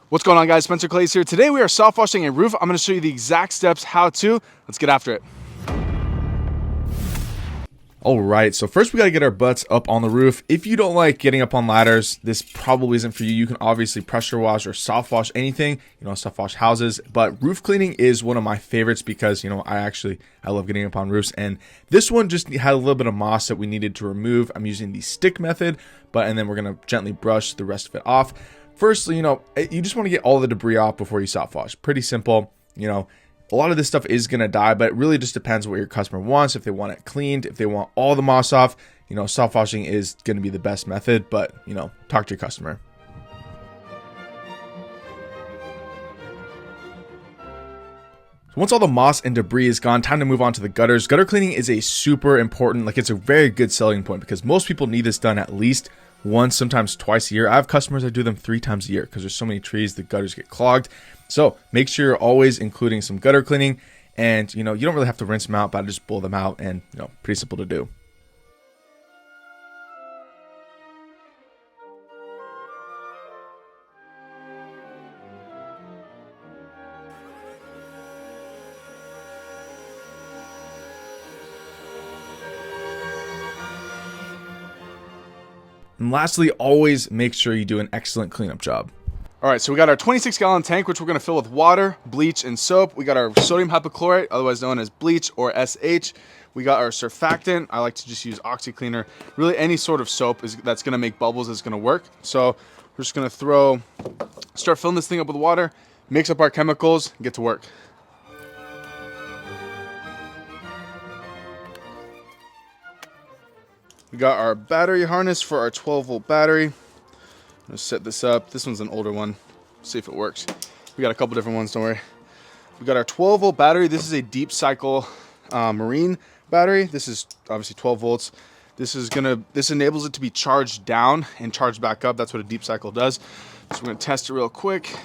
What's going on, guys? Spencer Clays here. Today we are soft washing a roof. I'm going to show you the exact steps how to. Let's get after it. All right, so first we got to get our butts up on the roof. If you don't like getting up on ladders, this probably isn't for you. You can obviously pressure wash or soft wash anything, soft wash houses, but roof cleaning is one of my favorites because, I love getting up on roofs, and this one just had a little bit of moss that we needed to remove. I'm using the stick method, and then we're going to gently brush the rest of it off. First, you just want to get all the debris off before you soft wash. Pretty simple. A lot of this stuff is going to die, but it really just depends what your customer wants. If they want it cleaned, if they want all the moss off, soft washing is going to be the best method, but, talk to your customer. Once all the moss and debris is gone, time to move on to the gutters. Gutter cleaning is a super important, it's a very good selling point because most people need this done at least once, sometimes twice a year. I have customers that do them 3 times a year because there's so many trees, the gutters get clogged. So make sure you're always including some gutter cleaning, and you don't really have to rinse them out, but I just blow them out, and pretty simple to do. And lastly, always make sure you do an excellent cleanup job. All right, so we got our 26-gallon tank, which we're going to fill with water, bleach, and soap. We got our sodium hypochlorite, otherwise known as bleach or SH. We got our surfactant. I like to just use OxyCleaner. Really, any sort of soap that's going to make bubbles is going to work. So we're just going to start filling this thing up with water, mix up our chemicals, and get to work. We got our battery harness for our 12-volt battery. I'm gonna set this up. This one's an older one. See if it works. We got a couple different ones, don't worry. We got our 12-volt battery. This is a deep cycle marine battery. This is obviously 12 volts. This enables it to be charged down and charged back up. That's what a deep cycle does. So we're gonna test it real quick.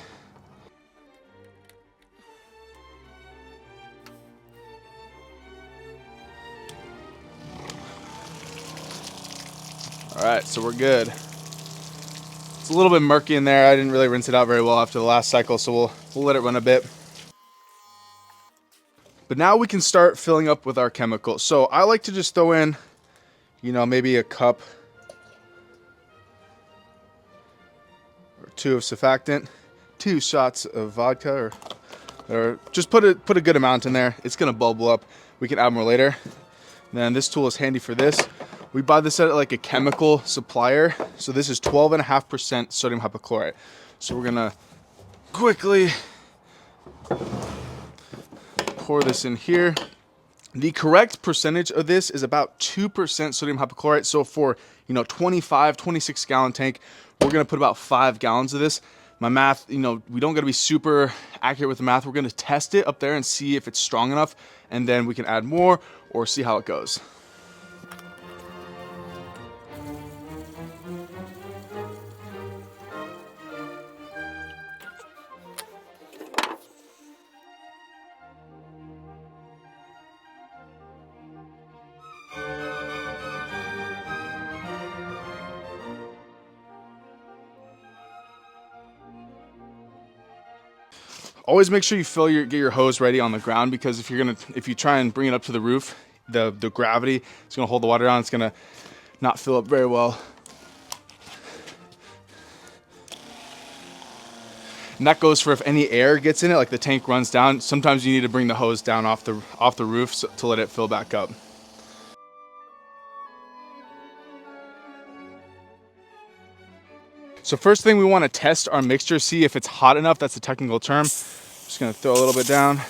All right, so we're good. It's a little bit murky in there. I didn't really rinse it out very well after the last cycle, so we'll let it run a bit. But now we can start filling up with our chemicals. So I like to just throw in, maybe a cup or 2 of surfactant, 2 shots of vodka, or just put a good amount in there. It's gonna bubble up. We can add more later. And then this tool is handy for this. We buy this at like a chemical supplier. So this is 12.5% sodium hypochlorite. So we're gonna quickly pour this in here. The correct percentage of this is about 2% sodium hypochlorite. So for 26 gallon tank, we're gonna put about 5 gallons of this. My math, we don't gotta be super accurate with the math. We're gonna test it up there and see if it's strong enough, and then we can add more or see how it goes. Always make sure you get your hose ready on the ground, because if you try and bring it up to the roof, the gravity is gonna hold the water down. It's gonna not fill up very well. And that goes for if any air gets in it, like the tank runs down. Sometimes you need to bring the hose down off the roof to let it fill back up. So first thing, we want to test our mixture, see if it's hot enough. That's the technical term. Just gonna throw a little bit down.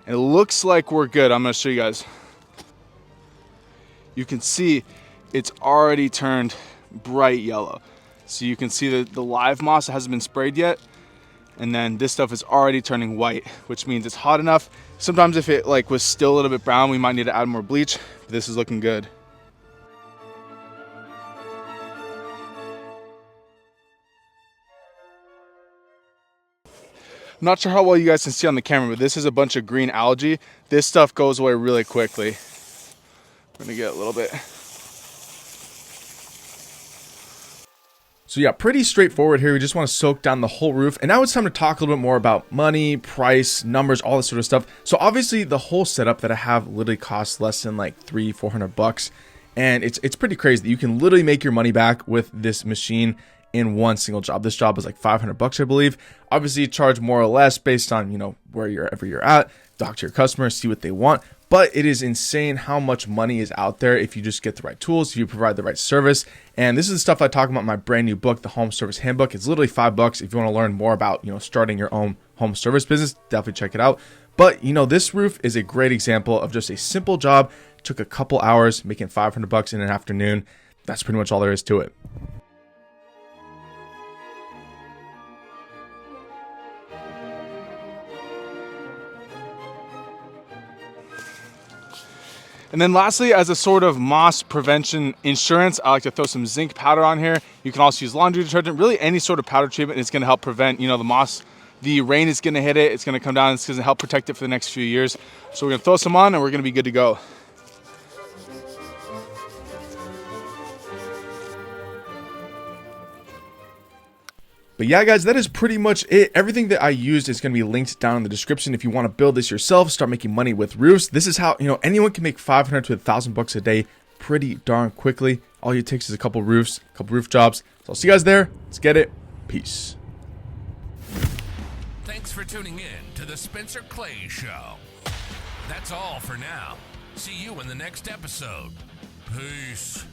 And it looks like we're good. I'm gonna show you guys. You can see it's already turned bright yellow. So you can see that the live moss hasn't been sprayed yet. And then this stuff is already turning white, which means it's hot enough. Sometimes if it was still a little bit brown, we might need to add more bleach, but this is looking good. I'm not sure how well you guys can see on the camera, but this is a bunch of green algae. This stuff goes away really quickly. We're gonna get a little bit. So yeah, pretty straightforward here. We just want to soak down the whole roof. And now it's time to talk a little bit more about money, price, numbers, all this sort of stuff. So obviously the whole setup that I have literally costs less than like $300-400. And it's pretty crazy that you can literally make your money back with this machine in one single job. This job is like $500, I believe. Obviously, you charge more or less based on, you know, wherever you're at. Talk to your customers, see what they want. But it is insane how much money is out there if you just get the right tools, if you provide the right service. And this is the stuff I talk about in my brand new book, the Home Service Handbook. It's literally $5 if you want to learn more about, you know, starting your own home service business. Definitely check it out. But, you know, this roof is a great example of just a simple job. Took a couple hours, making $500 in an afternoon. That's pretty much all there is to it. And then lastly, as a sort of moss prevention insurance, I like to throw some zinc powder on here. You can also use laundry detergent, really any sort of powder treatment is gonna help prevent, you know, the moss. The rain is gonna hit it, it's gonna come down, it's gonna help protect it for the next few years. So we're gonna throw some on and we're gonna be good to go. But yeah, guys, that is pretty much it. Everything that I used is going to be linked down in the description. If you want to build this yourself, start making money with roofs. This is how, you know, anyone can make $500 to $1,000 a day pretty darn quickly. All it takes is a couple roofs, a couple roof jobs. So I'll see you guys there. Let's get it. Peace. Thanks for tuning in to the Spencer Clay Show. That's all for now. See you in the next episode. Peace.